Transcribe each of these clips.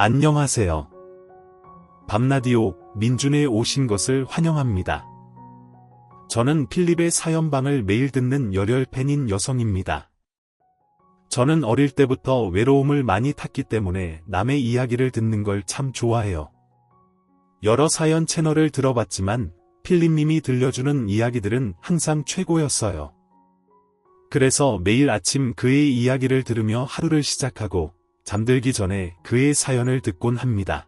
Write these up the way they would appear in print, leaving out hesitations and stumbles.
안녕하세요. 밤라디오 민준에 오신 것을 환영합니다. 저는 필립의 사연방을 매일 듣는 열혈 팬인 여성입니다. 저는 어릴 때부터 외로움을 많이 탔기 때문에 남의 이야기를 듣는 걸 참 좋아해요. 여러 사연 채널을 들어봤지만 필립님이 들려주는 이야기들은 항상 최고였어요. 그래서 매일 아침 그의 이야기를 들으며 하루를 시작하고 잠들기 전에 그의 사연을 듣곤 합니다.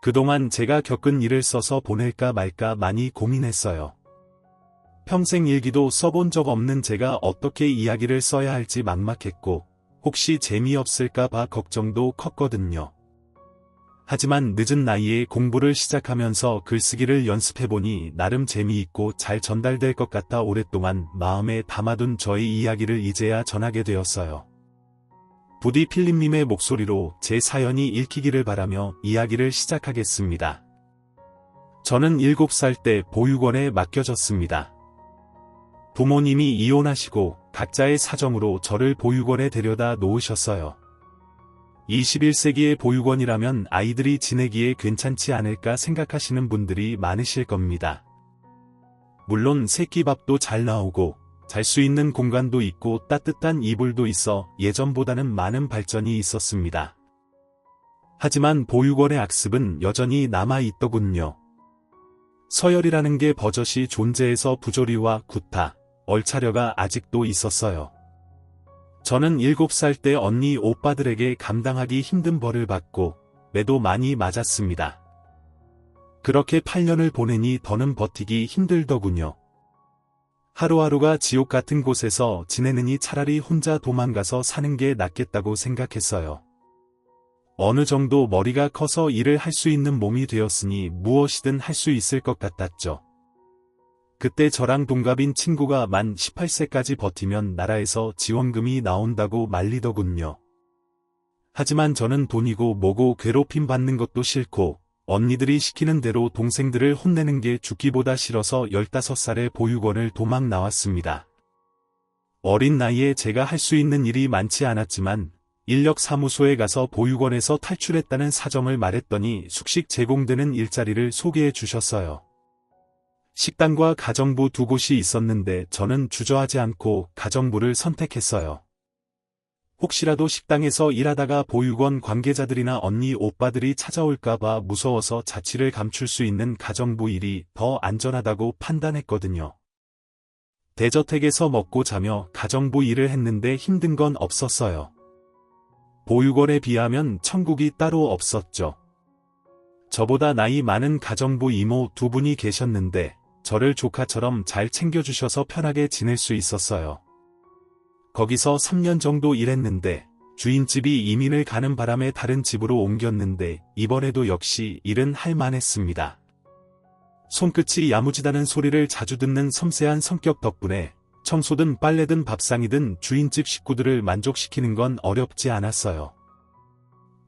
그동안 제가 겪은 일을 써서 보낼까 말까 많이 고민했어요. 평생 일기도 써본 적 없는 제가 어떻게 이야기를 써야 할지 막막했고 혹시 재미없을까 봐 걱정도 컸거든요. 하지만 늦은 나이에 공부를 시작하면서 글쓰기를 연습해보니 나름 재미있고 잘 전달될 것 같아 오랫동안 마음에 담아둔 저의 이야기를 이제야 전하게 되었어요. 부디 필립님의 목소리로 제 사연이 읽히기를 바라며 이야기를 시작하겠습니다. 저는 7살 때 보육원에 맡겨졌습니다. 부모님이 이혼하시고 각자의 사정으로 저를 보육원에 데려다 놓으셨어요. 21세기의 보육원이라면 아이들이 지내기에 괜찮지 않을까 생각하시는 분들이 많으실 겁니다. 물론 새끼밥도 잘 나오고 잘 수 있는 공간도 있고 따뜻한 이불도 있어 예전보다는 많은 발전이 있었습니다. 하지만 보육원의 악습은 여전히 남아있더군요. 서열이라는 게 버젓이 존재해서 부조리와 구타, 얼차려가 아직도 있었어요. 저는 7살 때 언니 오빠들에게 감당하기 힘든 벌을 받고 매도 많이 맞았습니다. 그렇게 8년을 보내니 더는 버티기 힘들더군요. 하루하루가 지옥 같은 곳에서 지내느니 차라리 혼자 도망가서 사는 게 낫겠다고 생각했어요. 어느 정도 머리가 커서 일을 할 수 있는 몸이 되었으니 무엇이든 할 수 있을 것 같았죠. 그때 저랑 동갑인 친구가 만 18세까지 버티면 나라에서 지원금이 나온다고 말리더군요. 하지만 저는 돈이고 뭐고 괴롭힘 받는 것도 싫고 언니들이 시키는 대로 동생들을 혼내는 게 죽기보다 싫어서 15살에 보육원을 도망 나왔습니다. 어린 나이에 제가 할 수 있는 일이 많지 않았지만 인력사무소에 가서 보육원에서 탈출했다는 사정을 말했더니 숙식 제공되는 일자리를 소개해 주셨어요. 식당과 가정부 두 곳이 있었는데 저는 주저하지 않고 가정부를 선택했어요. 혹시라도 식당에서 일하다가 보육원 관계자들이나 언니 오빠들이 찾아올까봐 무서워서 자취를 감출 수 있는 가정부 일이 더 안전하다고 판단했거든요. 대저택에서 먹고 자며 가정부 일을 했는데 힘든 건 없었어요. 보육원에 비하면 천국이 따로 없었죠. 저보다 나이 많은 가정부 이모 두 분이 계셨는데 저를 조카처럼 잘 챙겨주셔서 편하게 지낼 수 있었어요. 거기서 3년 정도 일했는데 주인집이 이민을 가는 바람에 다른 집으로 옮겼는데 이번에도 역시 일은 할 만했습니다. 손끝이 야무지다는 소리를 자주 듣는 섬세한 성격 덕분에 청소든 빨래든 밥상이든 주인집 식구들을 만족시키는 건 어렵지 않았어요.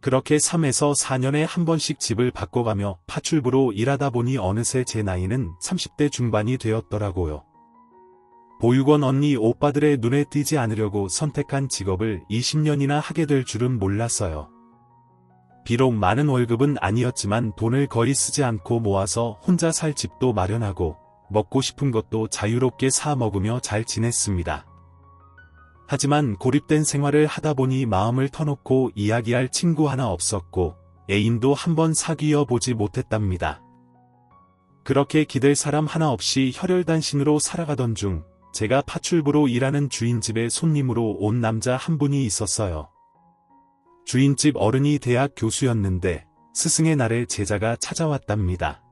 그렇게 3에서 4년에 한 번씩 집을 바꿔가며 파출부로 일하다 보니 어느새 제 나이는 30대 중반이 되었더라고요. 보육원 언니 오빠들의 눈에 띄지 않으려고 선택한 직업을 20년이나 하게 될 줄은 몰랐어요. 비록 많은 월급은 아니었지만 돈을 거의 쓰지 않고 모아서 혼자 살 집도 마련하고 먹고 싶은 것도 자유롭게 사 먹으며 잘 지냈습니다. 하지만 고립된 생활을 하다 보니 마음을 터놓고 이야기할 친구 하나 없었고 애인도 한번 사귀어 보지 못했답니다. 그렇게 기댈 사람 하나 없이 혈혈단신으로 살아가던 중 제가 파출부로 일하는 주인집에 손님으로 온 남자 한 분이 있었어요. 주인집 어른이 대학 교수였는데 스승의 날에 제자가 찾아왔답니다.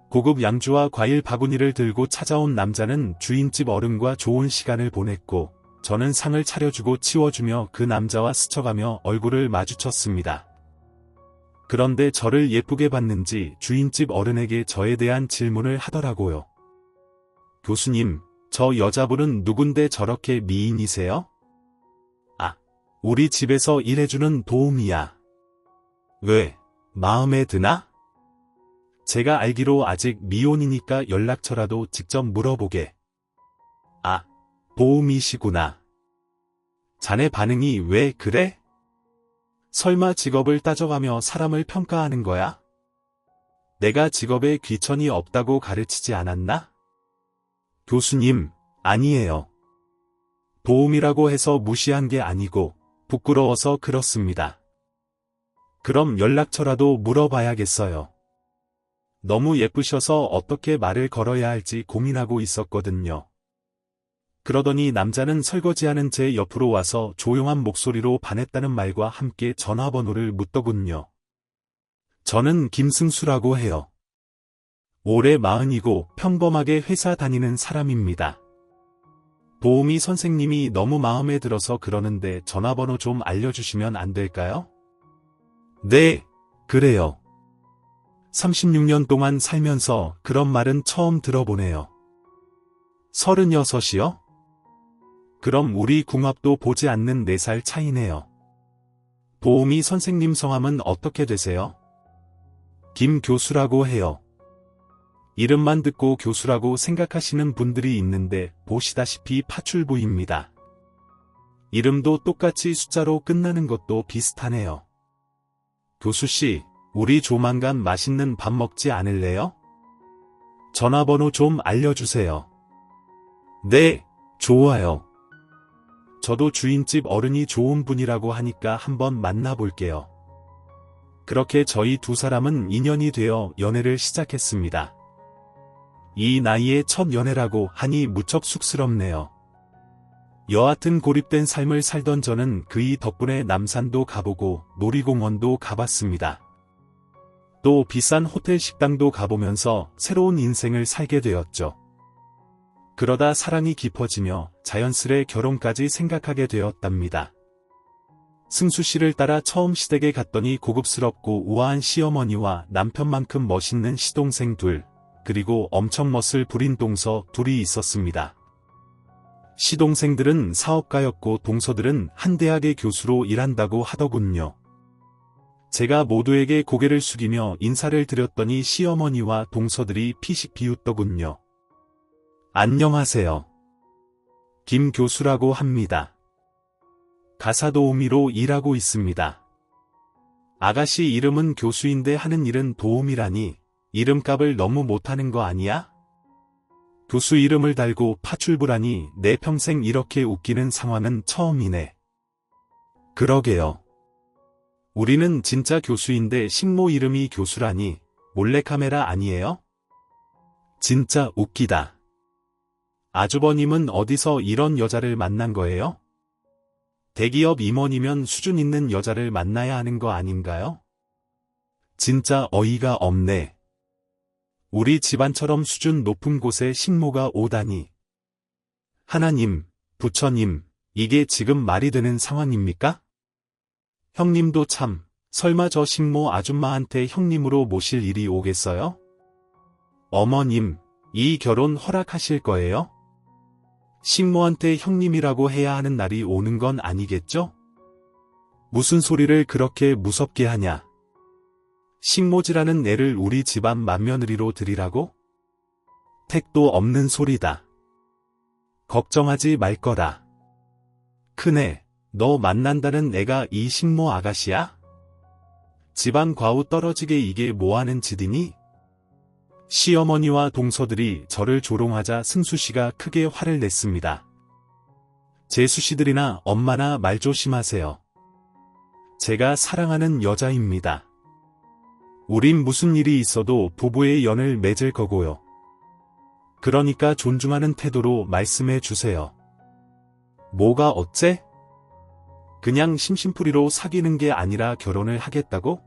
고급 양주와 과일 바구니를 들고 찾아온 남자는 주인집 어른과 좋은 시간을 보냈고 저는 상을 차려주고 치워주며 그 남자와 스쳐가며 얼굴을 마주쳤습니다. 그런데 저를 예쁘게 봤는지 주인집 어른에게 저에 대한 질문을 하더라고요. 교수님, 저 여자분은 누군데 저렇게 미인이세요? 아, 우리 집에서 일해주는 도우미야. 왜, 마음에 드나? 제가 알기로 아직 미혼이니까 연락처라도 직접 물어보게. 아, 도우미시구나. 자네 반응이 왜 그래? 설마 직업을 따져가며 사람을 평가하는 거야? 내가 직업에 귀천이 없다고 가르치지 않았나? 교수님, 아니에요. 도움이라고 해서 무시한 게 아니고 부끄러워서 그렇습니다. 그럼 연락처라도 물어봐야겠어요. 너무 예쁘셔서 어떻게 말을 걸어야 할지 고민하고 있었거든요. 그러더니 남자는 설거지하는 제 옆으로 와서 조용한 목소리로 반했다는 말과 함께 전화번호를 묻더군요. 저는 김승수라고 해요. 올해 40이고 평범하게 회사 다니는 사람입니다. 도우미 선생님이 너무 마음에 들어서 그러는데 전화번호 좀 알려주시면 안 될까요? 네, 그래요. 36년 동안 살면서 그런 말은 처음 들어보네요. 36이요? 그럼 우리 궁합도 보지 않는 4살 차이네요. 도우미 선생님 성함은 어떻게 되세요? 김 교수라고 해요. 이름만 듣고 교수라고 생각하시는 분들이 있는데 보시다시피 파출부입니다. 이름도 똑같이 숫자로 끝나는 것도 비슷하네요. 교수씨, 우리 조만간 맛있는 밥 먹지 않을래요? 전화번호 좀 알려주세요. 네, 좋아요. 저도 주인집 어른이 좋은 분이라고 하니까 한번 만나볼게요. 그렇게 저희 두 사람은 인연이 되어 연애를 시작했습니다. 이 나이에 첫 연애라고 하니 무척 쑥스럽네요. 여하튼 고립된 삶을 살던 저는 그이 덕분에 남산도 가보고 놀이공원도 가봤습니다. 또 비싼 호텔 식당도 가보면서 새로운 인생을 살게 되었죠. 그러다 사랑이 깊어지며 자연스레 결혼까지 생각하게 되었답니다. 승수 씨를 따라 처음 시댁에 갔더니 고급스럽고 우아한 시어머니와 남편만큼 멋있는 시동생 둘, 그리고 엄청 멋을 부린 동서 둘이 있었습니다. 시동생들은 사업가였고 동서들은 한 대학의 교수로 일한다고 하더군요. 제가 모두에게 고개를 숙이며 인사를 드렸더니 시어머니와 동서들이 피식 비웃더군요. 안녕하세요. 김 교수라고 합니다. 가사도우미로 일하고 있습니다. 아가씨 이름은 교수인데 하는 일은 도우미라니 이름값을 너무 못하는 거 아니야? 교수 이름을 달고 파출부라니 내 평생 이렇게 웃기는 상황은 처음이네. 그러게요. 우리는 진짜 교수인데 식모 이름이 교수라니 몰래카메라 아니에요? 진짜 웃기다. 아주버님은 어디서 이런 여자를 만난 거예요? 대기업 임원이면 수준 있는 여자를 만나야 하는 거 아닌가요? 진짜 어이가 없네. 우리 집안처럼 수준 높은 곳에 식모가 오다니. 하나님, 부처님, 이게 지금 말이 되는 상황입니까? 형님도 참, 설마 저 식모 아줌마한테 형님으로 모실 일이 오겠어요? 어머님, 이 결혼 허락하실 거예요? 식모한테 형님이라고 해야 하는 날이 오는 건 아니겠죠? 무슨 소리를 그렇게 무섭게 하냐? 식모지라는 애를 우리 집안 맏며느리로 들이라고? 택도 없는 소리다. 걱정하지 말 거라. 큰애, 너 만난다는 애가 이 식모 아가씨야? 집안 과우 떨어지게 이게 뭐하는 짓이니? 시어머니와 동서들이 저를 조롱하자 승수씨가 크게 화를 냈습니다. 제수씨들이나 엄마나 말 조심하세요. 제가 사랑하는 여자입니다. 우린 무슨 일이 있어도 부부의 연을 맺을 거고요. 그러니까 존중하는 태도로 말씀해 주세요. 뭐가 어째? 그냥 심심풀이로 사귀는 게 아니라 결혼을 하겠다고?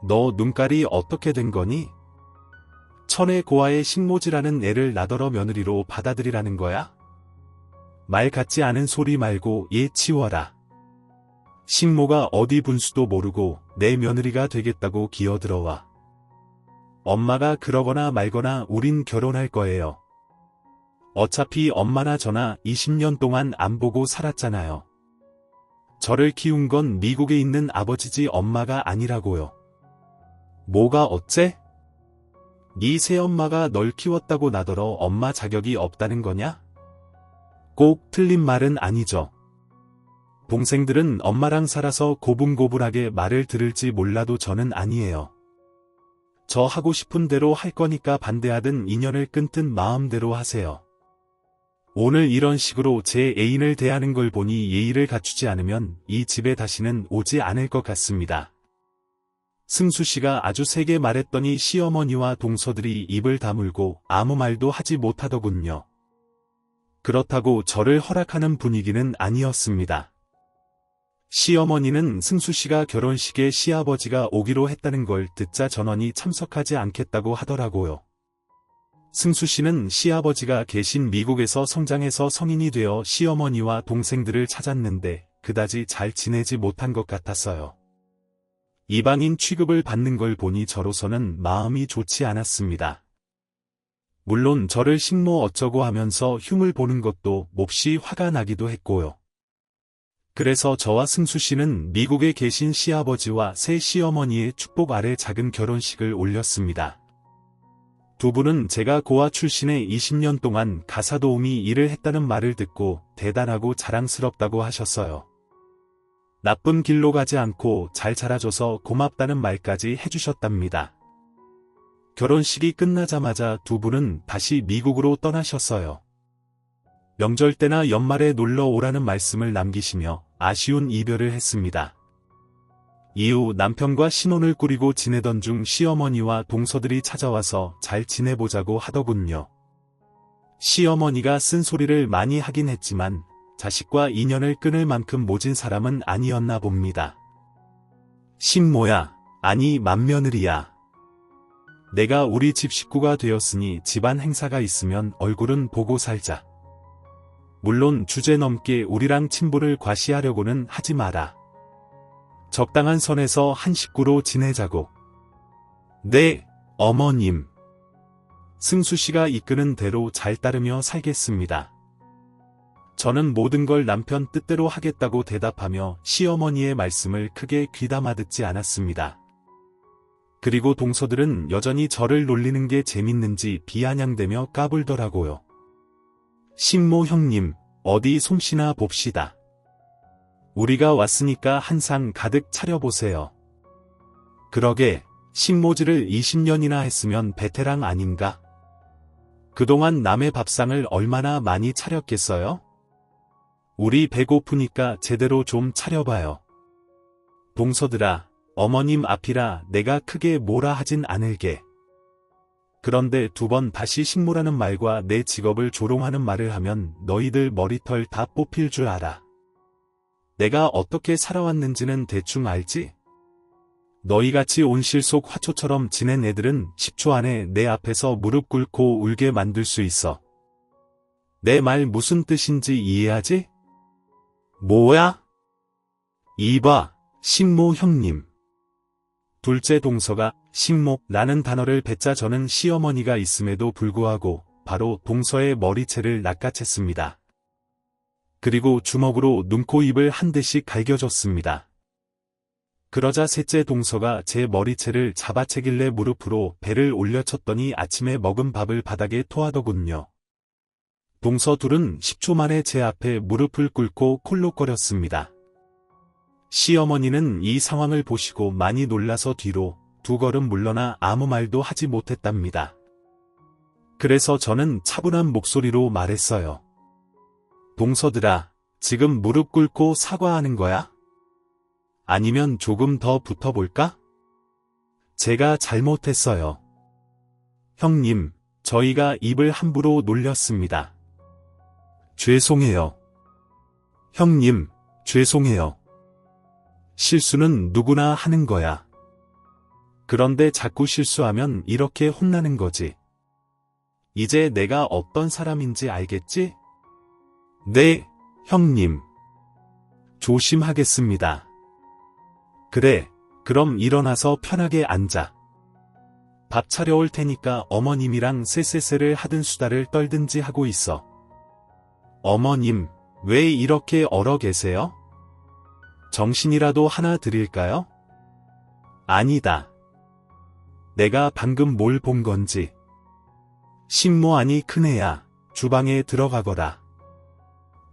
너 눈깔이 어떻게 된 거니? 천의 고아의 식모지라는 애를 나더러 며느리로 받아들이라는 거야? 말 같지 않은 소리 말고 얘 치워라. 식모가 어디 분수도 모르고 내 며느리가 되겠다고 기어들어와. 엄마가 그러거나 말거나 우린 결혼할 거예요. 어차피 엄마나 저나 20년 동안 안 보고 살았잖아요. 저를 키운 건 미국에 있는 아버지지 엄마가 아니라고요. 뭐가 어째? 네 새엄마가 널 키웠다고 나더러 엄마 자격이 없다는 거냐? 꼭 틀린 말은 아니죠. 동생들은 엄마랑 살아서 고분고분하게 말을 들을지 몰라도 저는 아니에요. 저 하고 싶은 대로 할 거니까 반대하든 인연을 끊든 마음대로 하세요. 오늘 이런 식으로 제 애인을 대하는 걸 보니 예의를 갖추지 않으면 이 집에 다시는 오지 않을 것 같습니다. 승수 씨가 아주 세게 말했더니 시어머니와 동서들이 입을 다물고 아무 말도 하지 못하더군요. 그렇다고 저를 허락하는 분위기는 아니었습니다. 시어머니는 승수 씨가 결혼식에 시아버지가 오기로 했다는 걸 듣자 전원이 참석하지 않겠다고 하더라고요. 승수 씨는 시아버지가 계신 미국에서 성장해서 성인이 되어 시어머니와 동생들을 찾았는데 그다지 잘 지내지 못한 것 같았어요. 이방인 취급을 받는 걸 보니 저로서는 마음이 좋지 않았습니다. 물론 저를 식모 어쩌고 하면서 흉을 보는 것도 몹시 화가 나기도 했고요. 그래서 저와 승수 씨는 미국에 계신 시아버지와 새 시어머니의 축복 아래 작은 결혼식을 올렸습니다. 두 분은 제가 고아 출신에 20년 동안 가사 도우미 일을 했다는 말을 듣고 대단하고 자랑스럽다고 하셨어요. 나쁜 길로 가지 않고 잘 자라줘서 고맙다는 말까지 해주셨답니다. 결혼식이 끝나자마자 두 분은 다시 미국으로 떠나셨어요. 명절 때나 연말에 놀러 오라는 말씀을 남기시며 아쉬운 이별을 했습니다. 이후 남편과 신혼을 꾸리고 지내던 중 시어머니와 동서들이 찾아와서 잘 지내보자고 하더군요. 시어머니가 쓴소리를 많이 하긴 했지만 자식과 인연을 끊을 만큼 모진 사람은 아니었나 봅니다. 신모야, 아니 맏며느리야. 내가 우리 집 식구가 되었으니 집안 행사가 있으면 얼굴은 보고 살자. 물론 주제 넘게 우리랑 친분을 과시하려고는 하지 마라. 적당한 선에서 한 식구로 지내자고. 네, 어머님. 승수 씨가 이끄는 대로 잘 따르며 살겠습니다. 저는 모든 걸 남편 뜻대로 하겠다고 대답하며 시어머니의 말씀을 크게 귀담아 듣지 않았습니다. 그리고 동서들은 여전히 저를 놀리는 게 재밌는지 비아냥대며 까불더라고요. 신모 형님, 어디 솜씨나 봅시다. 우리가 왔으니까 한 상 가득 차려보세요. 그러게, 신모지를 20년이나 했으면 베테랑 아닌가? 그동안 남의 밥상을 얼마나 많이 차렸겠어요? 우리 배고프니까 제대로 좀 차려봐요. 동서들아, 어머님 앞이라 내가 크게 뭐라 하진 않을게. 그런데 두 번 다시 식모라는 말과 내 직업을 조롱하는 말을 하면 너희들 머리털 다 뽑힐 줄 알아. 내가 어떻게 살아왔는지는 대충 알지? 너희같이 온실 속 화초처럼 지낸 애들은 10초 안에 내 앞에서 무릎 꿇고 울게 만들 수 있어. 내 말 무슨 뜻인지 이해하지? 뭐야? 이봐, 신모 형님. 둘째 동서가 신모라는 단어를 뱉자 저는 시어머니가 있음에도 불구하고 바로 동서의 머리채를 낚아챘습니다. 그리고 주먹으로 눈, 코, 입을 한 대씩 갈겨줬습니다. 그러자 셋째 동서가 제 머리채를 잡아채길래 무릎으로 배를 올려쳤더니 아침에 먹은 밥을 바닥에 토하더군요. 동서 둘은 10초 만에 제 앞에 무릎을 꿇고 콜록거렸습니다. 시어머니는 이 상황을 보시고 많이 놀라서 뒤로 두 걸음 물러나 아무 말도 하지 못했답니다. 그래서 저는 차분한 목소리로 말했어요. 동서들아, 지금 무릎 꿇고 사과하는 거야? 아니면 조금 더 붙어볼까? 제가 잘못했어요. 형님, 저희가 입을 함부로 놀렸습니다. 죄송해요. 형님, 죄송해요. 실수는 누구나 하는 거야. 그런데 자꾸 실수하면 이렇게 혼나는 거지. 이제 내가 어떤 사람인지 알겠지? 네, 형님. 조심하겠습니다. 그래, 그럼 일어나서 편하게 앉아. 밥 차려올 테니까 어머님이랑 쎄쎄쎄를 하든 수다를 떨든지 하고 있어. 어머님, 왜 이렇게 얼어 계세요? 정신이라도 하나 드릴까요? 아니다. 내가 방금 뭘 본 건지. 신모 아니 큰애야, 주방에 들어가거라.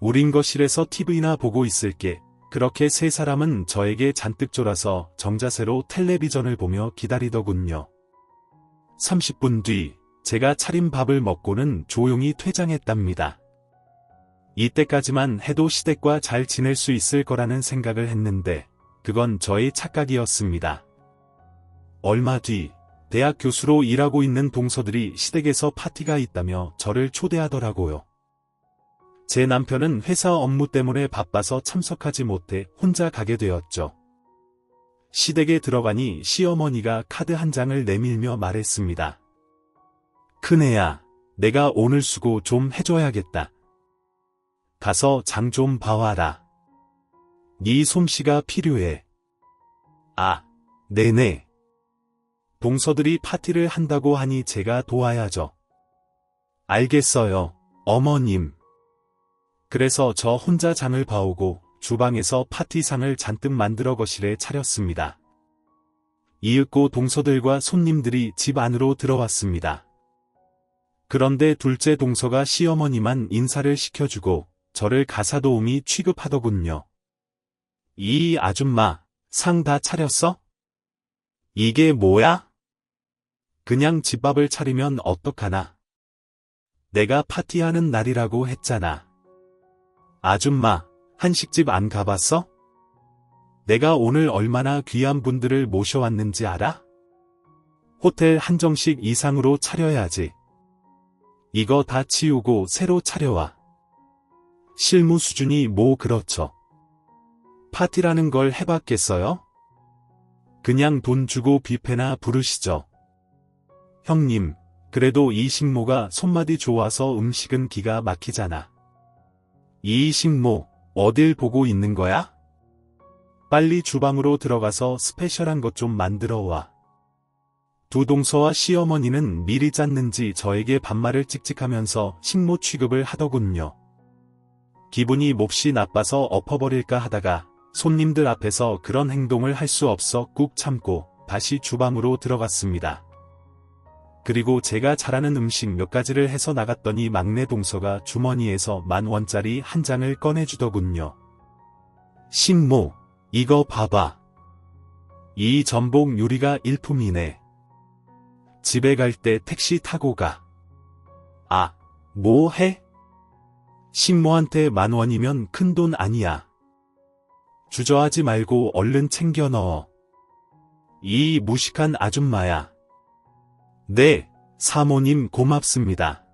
우린 거실에서 TV나 보고 있을게. 그렇게 세 사람은 저에게 잔뜩 졸아서 정자세로 텔레비전을 보며 기다리더군요. 30분 뒤 제가 차린 밥을 먹고는 조용히 퇴장했답니다. 이때까지만 해도 시댁과 잘 지낼 수 있을 거라는 생각을 했는데 그건 저의 착각이었습니다. 얼마 뒤 대학 교수로 일하고 있는 동서들이 시댁에서 파티가 있다며 저를 초대하더라고요. 제 남편은 회사 업무 때문에 바빠서 참석하지 못해 혼자 가게 되었죠. 시댁에 들어가니 시어머니가 카드 한 장을 내밀며 말했습니다. 큰애야, 내가 오늘 수고 좀 해줘야겠다. 가서 장 좀 봐와라. 네 솜씨가 필요해. 아, 네네. 동서들이 파티를 한다고 하니 제가 도와야죠. 알겠어요, 어머님. 그래서 저 혼자 장을 봐오고 주방에서 파티상을 잔뜩 만들어 거실에 차렸습니다. 이윽고 동서들과 손님들이 집 안으로 들어왔습니다. 그런데 둘째 동서가 시어머니만 인사를 시켜주고 저를 가사도우미 취급하더군요. 이 아줌마, 상 다 차렸어? 이게 뭐야? 그냥 집밥을 차리면 어떡하나? 내가 파티하는 날이라고 했잖아. 아줌마, 한식집 안 가봤어? 내가 오늘 얼마나 귀한 분들을 모셔왔는지 알아? 호텔 한정식 이상으로 차려야지. 이거 다 치우고 새로 차려와. 실무 수준이 뭐 그렇죠. 파티라는 걸 해봤겠어요? 그냥 돈 주고 뷔페나 부르시죠. 형님, 그래도 이 식모가 손맛이 좋아서 음식은 기가 막히잖아. 이 식모, 어딜 보고 있는 거야? 빨리 주방으로 들어가서 스페셜한 것 좀 만들어 와. 두 동서와 시어머니는 미리 짰는지 저에게 반말을 찍찍하면서 식모 취급을 하더군요. 기분이 몹시 나빠서 엎어버릴까 하다가 손님들 앞에서 그런 행동을 할 수 없어 꾹 참고 다시 주방으로 들어갔습니다. 그리고 제가 잘하는 음식 몇 가지를 해서 나갔더니 막내 동서가 주머니에서 10,000원짜리 한 장을 꺼내주더군요. 식모, 이거 봐봐. 이 전복 요리가 일품이네. 집에 갈 때 택시 타고 가. 아, 뭐 해? 식모한테 10,000원이면 큰돈 아니야. 주저하지 말고 얼른 챙겨 넣어. 이 무식한 아줌마야. 네, 사모님 고맙습니다.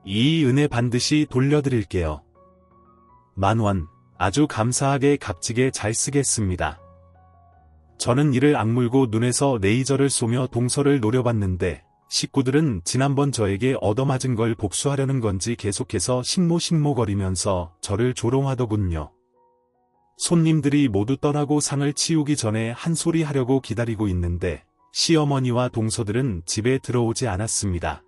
이 은혜 반드시 돌려드릴게요. 10,000원, 아주 감사하게 값지게 잘 쓰겠습니다. 저는 이를 악물고 눈에서 레이저를 쏘며 동서를 노려봤는데 식구들은 지난번 저에게 얻어맞은 걸 복수하려는 건지 계속해서 식모거리면서 저를 조롱하더군요. 손님들이 모두 떠나고 상을 치우기 전에 한 소리 하려고 기다리고 있는데 시어머니와 동서들은 집에 들어오지 않았습니다.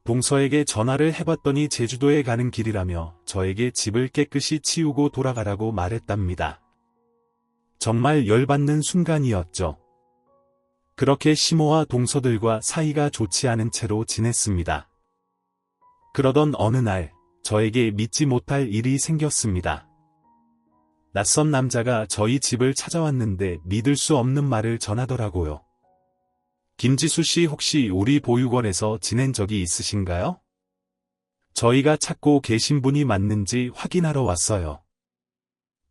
동서에게 전화를 해봤더니 제주도에 가는 길이라며 저에게 집을 깨끗이 치우고 돌아가라고 말했답니다. 정말 열받는 순간이었죠. 그렇게 시모와 동서들과 사이가 좋지 않은 채로 지냈습니다. 그러던 어느 날 저에게 믿지 못할 일이 생겼습니다. 낯선 남자가 저희 집을 찾아왔는데 믿을 수 없는 말을 전하더라고요. 김지수 씨 혹시 우리 보육원에서 지낸 적이 있으신가요? 저희가 찾고 계신 분이 맞는지 확인하러 왔어요.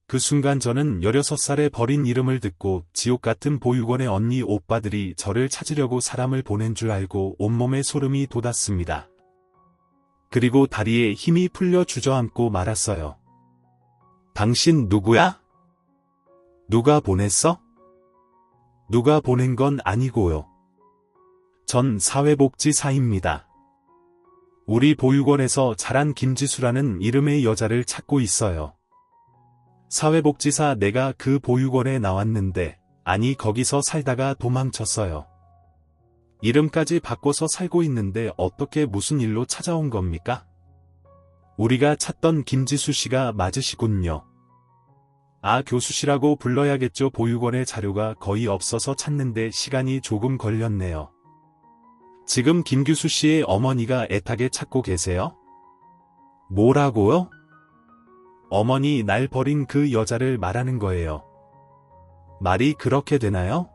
그 순간 저는 16살의 버린 이름을 듣고 지옥 같은 보육원의 언니 오빠들이 저를 찾으려고 사람을 보낸 줄 알고 온몸에 소름이 돋았습니다. 그리고 다리에 힘이 풀려 주저앉고 말았어요. 당신 누구야? 누가 보냈어? 누가 보낸 건 아니고요. 전 사회복지사입니다. 우리 보육원에서 자란 김지수라는 이름의 여자를 찾고 있어요. 사회복지사 내가 그 보육원에 나왔는데, 아니 거기서 살다가 도망쳤어요. 이름까지 바꿔서 살고 있는데 어떻게 무슨 일로 찾아온 겁니까? 우리가 찾던 김지수 씨가 맞으시군요. 아, 교수씨라고 불러야겠죠. 보육원의 자료가 거의 없어서 찾는데 시간이 조금 걸렸네요. 지금 김규수 씨의 어머니가 애타게 찾고 계세요? 뭐라고요? 어머니 날 버린 그 여자를 말하는 거예요. 말이 그렇게 되나요?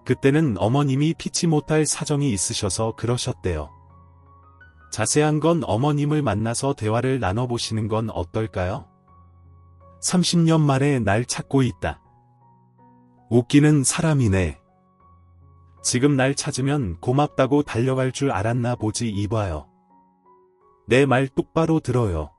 그때는 어머님이 피치 못할 사정이 있으셔서 그러셨대요. 자세한 건 어머님을 만나서 대화를 나눠보시는 건 어떨까요? 30년 만에 날 찾고 있다. 웃기는 사람이네. 지금 날 찾으면 고맙다고 달려갈 줄 알았나 보지 이봐요. 내 말 똑바로 들어요.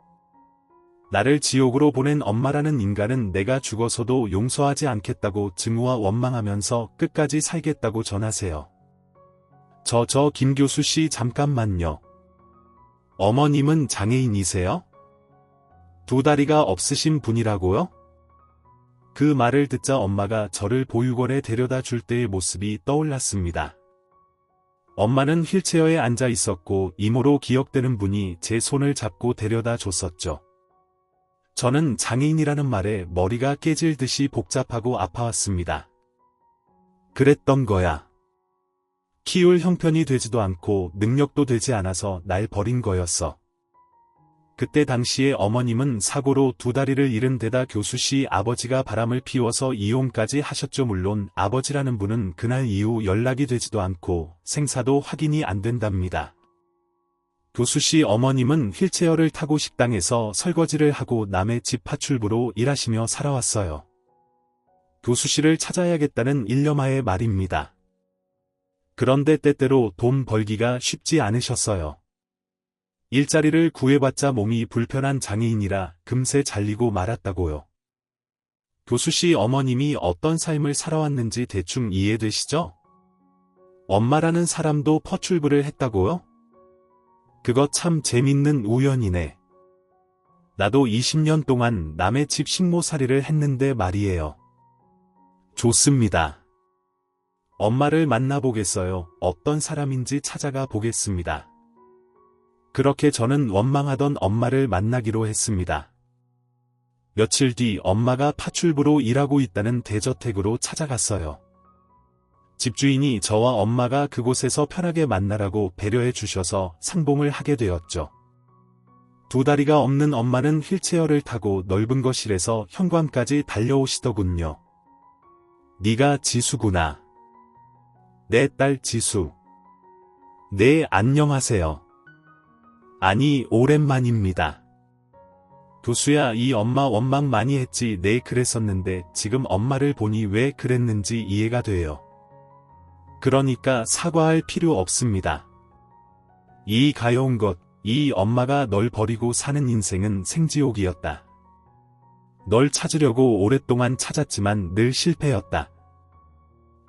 나를 지옥으로 보낸 엄마라는 인간은 내가 죽어서도 용서하지 않겠다고 증오와 원망하면서 끝까지 살겠다고 전하세요. 저 김 교수 씨 잠깐만요. 어머님은 장애인이세요? 두 다리가 없으신 분이라고요? 그 말을 듣자 엄마가 저를 보육원에 데려다 줄 때의 모습이 떠올랐습니다. 엄마는 휠체어에 앉아 있었고 이모로 기억되는 분이 제 손을 잡고 데려다 줬었죠. 저는 장애인이라는 말에 머리가 깨질 듯이 복잡하고 아파왔습니다. 그랬던 거야. 키울 형편이 되지도 않고 능력도 되지 않아서 날 버린 거였어. 그때 당시에 어머님은 사고로 두 다리를 잃은 데다 교수씨 아버지가 바람을 피워서 이혼까지 하셨죠. 물론 아버지라는 분은 그날 이후 연락이 되지도 않고 생사도 확인이 안 된답니다. 교수씨 어머님은 휠체어를 타고 식당에서 설거지를 하고 남의 집 파출부로 일하시며 살아왔어요. 교수씨를 찾아야겠다는 일념하에 말입니다. 그런데 때때로 돈 벌기가 쉽지 않으셨어요. 일자리를 구해봤자 몸이 불편한 장애인이라 금세 잘리고 말았다고요. 교수씨 어머님이 어떤 삶을 살아왔는지 대충 이해되시죠? 엄마라는 사람도 퍼출부를 했다고요? 그거 참 재밌는 우연이네. 나도 20년 동안 남의 집 식모살이를 했는데 말이에요. 좋습니다. 엄마를 만나보겠어요. 어떤 사람인지 찾아가 보겠습니다. 그렇게 저는 원망하던 엄마를 만나기로 했습니다. 며칠 뒤 엄마가 파출부로 일하고 있다는 대저택으로 찾아갔어요. 집주인이 저와 엄마가 그곳에서 편하게 만나라고 배려해 주셔서 상봉을 하게 되었죠. 두 다리가 없는 엄마는 휠체어를 타고 넓은 거실에서 현관까지 달려오시더군요. 네가 지수구나. 내 딸 지수. 네, 안녕하세요. 아니, 오랜만입니다. 교수야, 이 엄마 원망 많이 했지. 네, 그랬었는데 지금 엄마를 보니 왜 그랬는지 이해가 돼요. 그러니까 사과할 필요 없습니다. 이 가여운 것, 이 엄마가 널 버리고 사는 인생은 생지옥이었다. 널 찾으려고 오랫동안 찾았지만 늘 실패였다.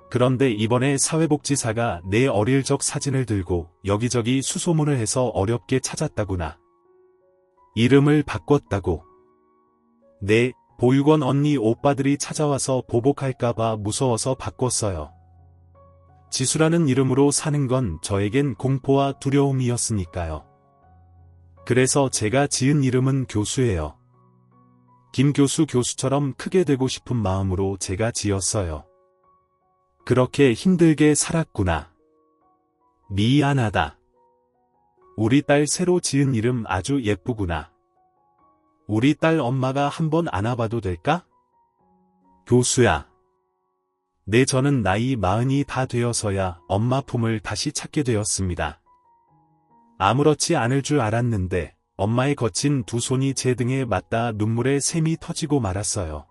그런데 이번에 사회복지사가 내 어릴 적 사진을 들고 여기저기 수소문을 해서 어렵게 찾았다구나. 이름을 바꿨다고. 네, 보육원 언니 오빠들이 찾아와서 보복할까봐 무서워서 바꿨어요. 지수라는 이름으로 사는 건 저에겐 공포와 두려움이었으니까요. 그래서 제가 지은 이름은 교수예요. 김 교수 교수처럼 크게 되고 싶은 마음으로 제가 지었어요. 그렇게 힘들게 살았구나. 미안하다. 우리 딸 새로 지은 이름 아주 예쁘구나. 우리 딸 엄마가 한번 안아봐도 될까? 교수야. 네, 저는 나이 40이 다 되어서야 엄마 품을 다시 찾게 되었습니다. 아무렇지 않을 줄 알았는데 엄마의 거친 두 손이 제 등에 맞닿아 눈물에 샘이 터지고 말았어요.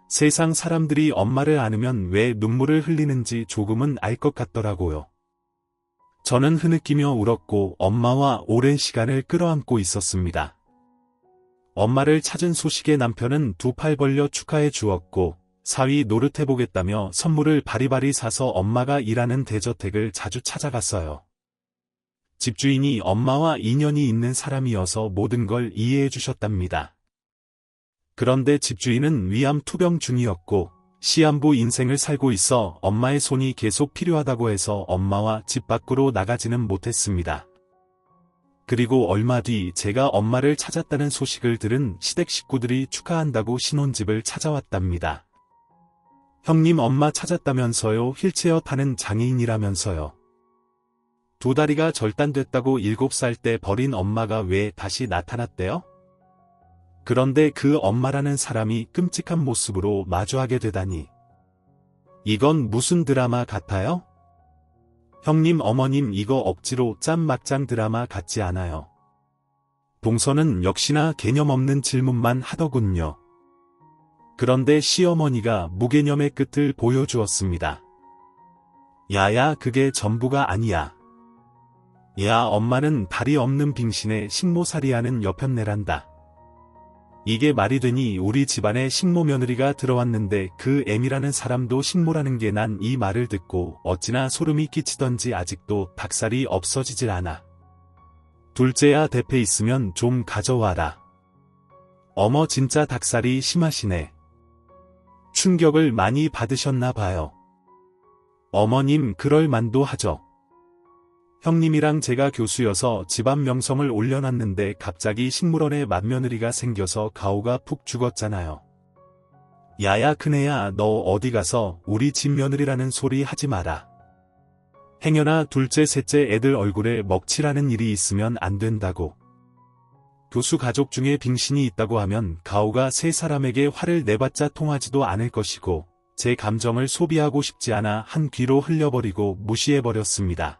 세상 사람들이 엄마를 안으면 왜 눈물을 흘리는지 조금은 알 것 같더라고요. 저는 흐느끼며 울었고 엄마와 오랜 시간을 끌어안고 있었습니다. 엄마를 찾은 소식에 남편은 두 팔 벌려 축하해 주었고 사위 노릇해보겠다며 선물을 바리바리 사서 엄마가 일하는 대저택을 자주 찾아갔어요. 집주인이 엄마와 인연이 있는 사람이어서 모든 걸 이해해 주셨답니다. 그런데 집주인은 위암 투병 중이었고 시한부 인생을 살고 있어 엄마의 손이 계속 필요하다고 해서 엄마와 집 밖으로 나가지는 못했습니다. 그리고 얼마 뒤 제가 엄마를 찾았다는 소식을 들은 시댁 식구들이 축하한다고 신혼집을 찾아왔답니다. 형님 엄마 찾았다면서요. 휠체어 타는 장애인이라면서요. 두 다리가 절단됐다고 7살 때 버린 엄마가 왜 다시 나타났대요? 그런데 그 엄마라는 사람이 끔찍한 모습으로 마주하게 되다니. 이건 무슨 드라마 같아요? 형님, 어머님, 이거 억지로 짠 막장 드라마 같지 않아요? 동서는 역시나 개념 없는 질문만 하더군요. 그런데 시어머니가 무개념의 끝을 보여주었습니다. 야야, 그게 전부가 아니야. 야, 엄마는 다리 없는 빙신에 식모살이하는 여편네란다. 이게 말이 되니 우리 집안에 식모 며느리가 들어왔는데 그 M이라는 사람도 식모라는 게 난 이 말을 듣고 어찌나 소름이 끼치던지 아직도 닭살이 없어지질 않아. 둘째야, 대패 있으면 좀 가져와라. 어머, 진짜 닭살이 심하시네. 충격을 많이 받으셨나 봐요. 어머님, 그럴 만도 하죠. 형님이랑 제가 교수여서 집안 명성을 올려놨는데 갑자기 식물원에 맏며느리가 생겨서 가오가 푹 죽었잖아요. 야야, 큰애야, 너 어디 가서 우리 집 며느리라는 소리 하지 마라. 행여나 둘째, 셋째 애들 얼굴에 먹칠하는 일이 있으면 안 된다고. 교수 가족 중에 빙신이 있다고 하면 가오가 세 사람에게 화를 내봤자 통하지도 않을 것이고 제 감정을 소비하고 싶지 않아 한 귀로 흘려버리고 무시해버렸습니다.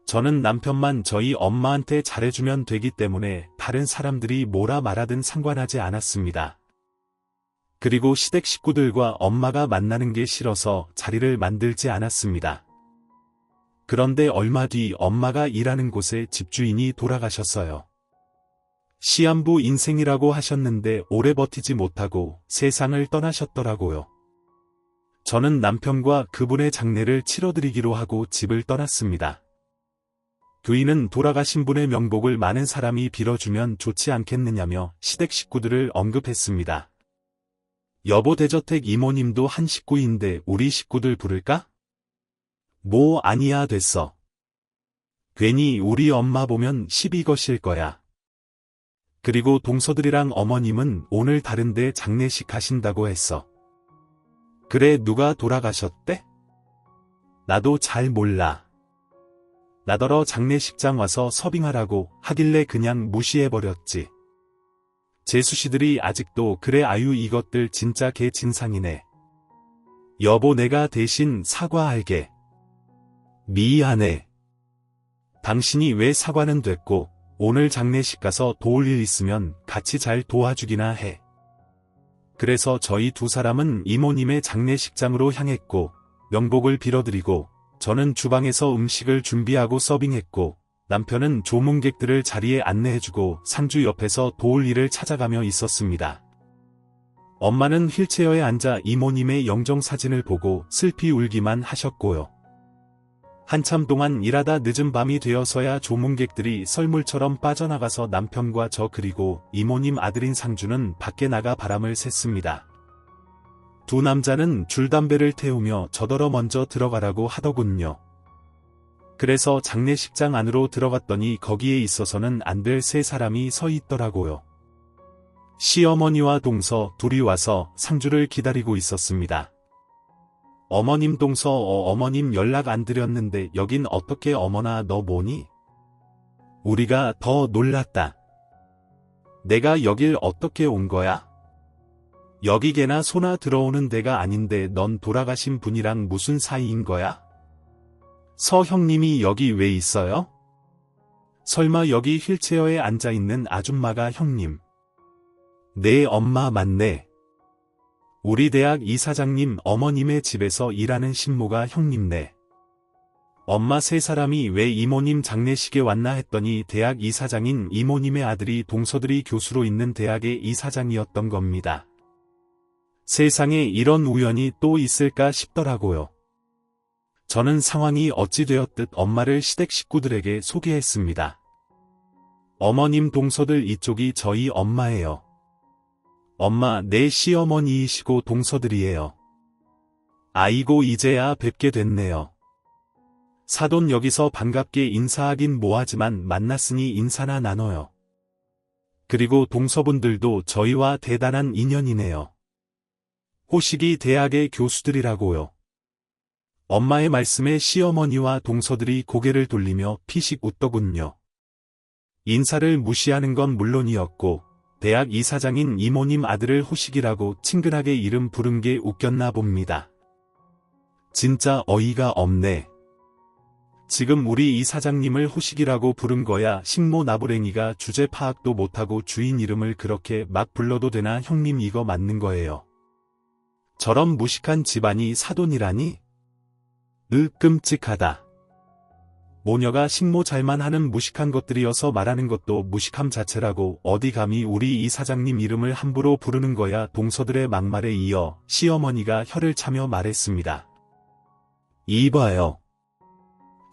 저는 남편만 저희 엄마한테 잘해주면 되기 때문에 다른 사람들이 뭐라 말하든 상관하지 않았습니다. 그리고 시댁 식구들과 엄마가 만나는 게 싫어서 자리를 만들지 않았습니다. 그런데 얼마 뒤 엄마가 일하는 곳에 집주인이 돌아가셨어요. 시한부 인생이라고 하셨는데 오래 버티지 못하고 세상을 떠나셨더라고요. 저는 남편과 그분의 장례를 치러드리기로 하고 집을 떠났습니다. 교인은 돌아가신 분의 명복을 많은 사람이 빌어주면 좋지 않겠느냐며 시댁 식구들을 언급했습니다. 여보, 대저택 이모님도 한 식구인데 우리 식구들 부를까? 뭐 아니야, 됐어. 괜히 우리 엄마 보면 시비 거실 거야. 그리고 동서들이랑 어머님은 오늘 다른데 장례식 하신다고 했어. 그래, 누가 돌아가셨대? 나도 잘 몰라. 나더러 장례식장 와서 서빙하라고 하길래 그냥 무시해버렸지. 제수씨들이 아직도 그래, 아유, 이것들 진짜 개진상이네. 여보, 내가 대신 사과할게. 미안해. 당신이 왜 사과는 됐고 오늘 장례식 가서 도울 일 있으면 같이 잘 도와주기나 해. 그래서 저희 두 사람은 이모님의 장례식장으로 향했고 명복을 빌어드리고 저는 주방에서 음식을 준비하고 서빙했고 남편은 조문객들을 자리에 안내해주고 상주 옆에서 도울 일을 찾아가며 있었습니다. 엄마는 휠체어에 앉아 이모님의 영정사진을 보고 슬피 울기만 하셨고요. 한참 동안 일하다 늦은 밤이 되어서야 조문객들이 썰물처럼 빠져나가서 남편과 저 그리고 이모님 아들인 상주는 밖에 나가 바람을 샜습니다. 두 남자는 줄담배를 태우며 저더러 먼저 들어가라고 하더군요. 그래서 장례식장 안으로 들어갔더니 거기에 있어서는 안 될 세 사람이 서 있더라고요. 시어머니와 동서 둘이 와서 상주를 기다리고 있었습니다. 어머님, 동서, 어머님 연락 안 드렸는데 여긴 어떻게, 어머나 너 뭐니? 우리가 더 놀랐다. 내가 여길 어떻게 온 거야? 여기 개나 소나 들어오는 데가 아닌데 넌 돌아가신 분이랑 무슨 사이인 거야? 서 형님이 여기 왜 있어요? 설마 여기 휠체어에 앉아있는 아줌마가 형님? 네, 엄마 맞네. 우리 대학 이사장님 어머님의 집에서 일하는 신모가 형님네. 엄마 세 사람이 왜 이모님 장례식에 왔나 했더니 대학 이사장인 이모님의 아들이 동서들이 교수로 있는 대학의 이사장이었던 겁니다. 세상에 이런 우연이 또 있을까 싶더라고요. 저는 상황이 어찌 되었듯 엄마를 시댁 식구들에게 소개했습니다. 어머님, 동서들, 이쪽이 저희 엄마예요. 엄마, 내 시어머니이시고 동서들이에요. 아이고, 이제야 뵙게 됐네요. 사돈, 여기서 반갑게 인사하긴 뭐하지만 만났으니 인사나 나눠요. 그리고 동서분들도 저희와 대단한 인연이네요. 호식이 대학의 교수들이라고요. 엄마의 말씀에 시어머니와 동서들이 고개를 돌리며 피식 웃더군요. 인사를 무시하는 건 물론이었고 대학 이사장인 이모님 아들을 호식이라고 친근하게 이름 부른 게 웃겼나 봅니다. 진짜 어이가 없네. 지금 우리 이사장님을 호식이라고 부른 거야. 식모 나부랭이가 주제 파악도 못하고 주인 이름을 그렇게 막 불러도 되나? 형님 이거 맞는 거예요. 저런 무식한 집안이 사돈이라니? 끔찍하다. 모녀가 식모 잘만 하는 무식한 것들이어서 말하는 것도 무식함 자체라고. 어디 감히 우리 이사장님 이름을 함부로 부르는 거야. 동서들의 막말에 이어 시어머니가 혀를 차며 말했습니다. 이봐요.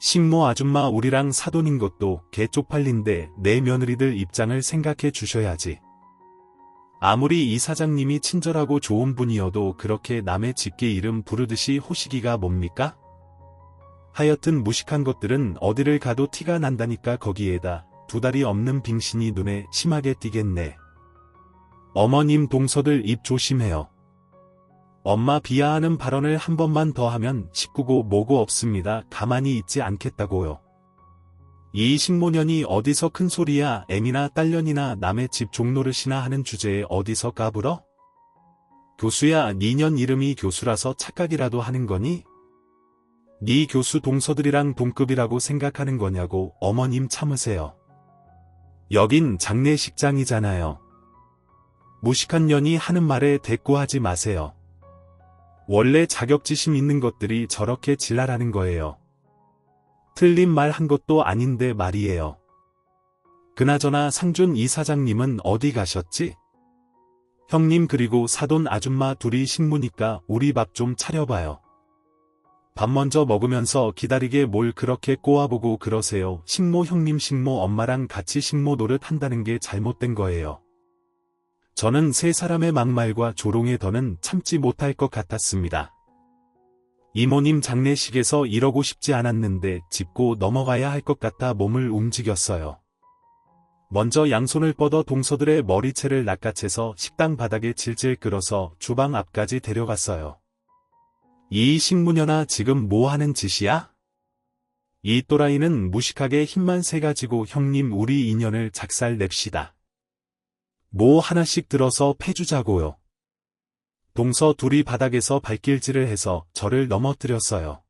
식모 아줌마 우리랑 사돈인 것도 개 쪽팔린데 내 며느리들 입장을 생각해 주셔야지. 아무리 이사장님이 친절하고 좋은 분이어도 그렇게 남의 집게 이름 부르듯이 호식이가 뭡니까? 하여튼 무식한 것들은 어디를 가도 티가 난다니까. 거기에다 두 다리 없는 빙신이 눈에 심하게 띄겠네. 어머님 동서들 입 조심해요. 엄마 비하하는 발언을 한 번만 더 하면 식구고 뭐고 없습니다. 가만히 있지 않겠다고요. 이 식모년이 어디서 큰 소리야. 애미나 딸년이나 남의 집 종노릇이나 하는 주제에 어디서 까불어? 교수야, 니년 이름이 교수라서 착각이라도 하는 거니? 네 교수 동서들이랑 동급이라고 생각하는 거냐고. 어머님 참으세요. 여긴 장례식장이잖아요. 무식한 년이 하는 말에 대꾸하지 마세요. 원래 자격지심 있는 것들이 저렇게 지랄하는 거예요. 틀린 말 한 것도 아닌데 말이에요. 그나저나 상준 이사장님은 어디 가셨지? 형님 그리고 사돈 아줌마 둘이 식무니까 우리 밥 좀 차려봐요. 밥 먼저 먹으면서 기다리게 뭘 그렇게 꼬아보고 그러세요. 식모 형님 식모 엄마랑 같이 식모 노릇 한다는 게 잘못된 거예요. 저는 세 사람의 막말과 조롱의 더는 참지 못할 것 같았습니다. 이모님 장례식에서 이러고 싶지 않았는데 짚고 넘어가야 할 것 같아 몸을 움직였어요. 먼저 양손을 뻗어 동서들의 머리채를 낚아채서 식당 바닥에 질질 끌어서 주방 앞까지 데려갔어요. 이 식무년아 지금 뭐 하는 짓이야? 이 또라이는 무식하게 힘만 세 가지고 형님 우리 인연을 작살 냅시다. 뭐 하나씩 들어서 패주자고요. 동서 둘이 바닥에서 발길질을 해서 저를 넘어뜨렸어요.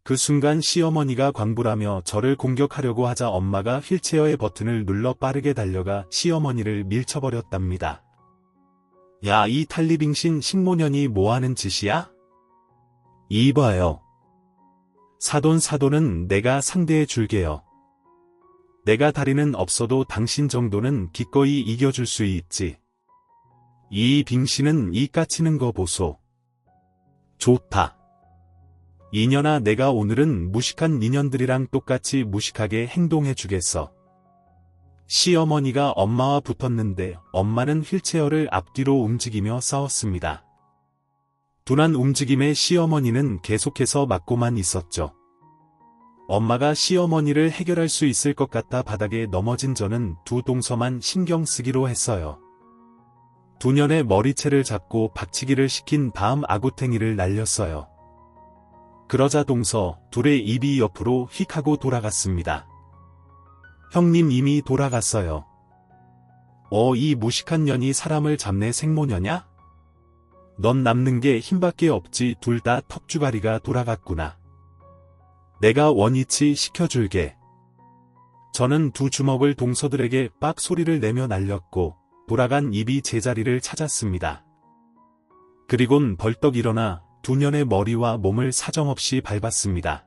그 순간 시어머니가 광불하며 저를 공격하려고 하자 엄마가 휠체어의 버튼을 눌러 빠르게 달려가 시어머니를 밀쳐버렸답니다. 야, 이 탈리빙신 식모년이 뭐하는 짓이야? 이봐요. 사돈은 내가 상대해 줄게요. 내가 다리는 없어도 당신 정도는 기꺼이 이겨줄 수 있지. 이 빙신은 이 까치는 거 보소. 좋다. 이년아 내가 오늘은 무식한 니년들이랑 똑같이 무식하게 행동해 주겠어. 시어머니가 엄마와 붙었는데 엄마는 휠체어를 앞뒤로 움직이며 싸웠습니다. 둔한 움직임에 시어머니는 계속해서 맞고만 있었죠. 엄마가 시어머니를 해결할 수 있을 것 같아 바닥에 넘어진 저는 두 동서만 신경 쓰기로 했어요. 두 년의 머리채를 잡고 박치기를 시킨 다음 아구탱이를 날렸어요. 그러자 동서 둘의 입이 옆으로 휙 하고 돌아갔습니다. 형님 이미 돌아갔어요. 이 무식한 년이 사람을 잡네. 생모녀냐? 넌 남는 게 힘밖에 없지. 둘 다 턱주가리가 돌아갔구나. 내가 원위치 시켜줄게. 저는 두 주먹을 동서들에게 빡 소리를 내며 날렸고 돌아간 입이 제자리를 찾았습니다. 그리곤 벌떡 일어나 두 년의 머리와 몸을 사정없이 밟았습니다.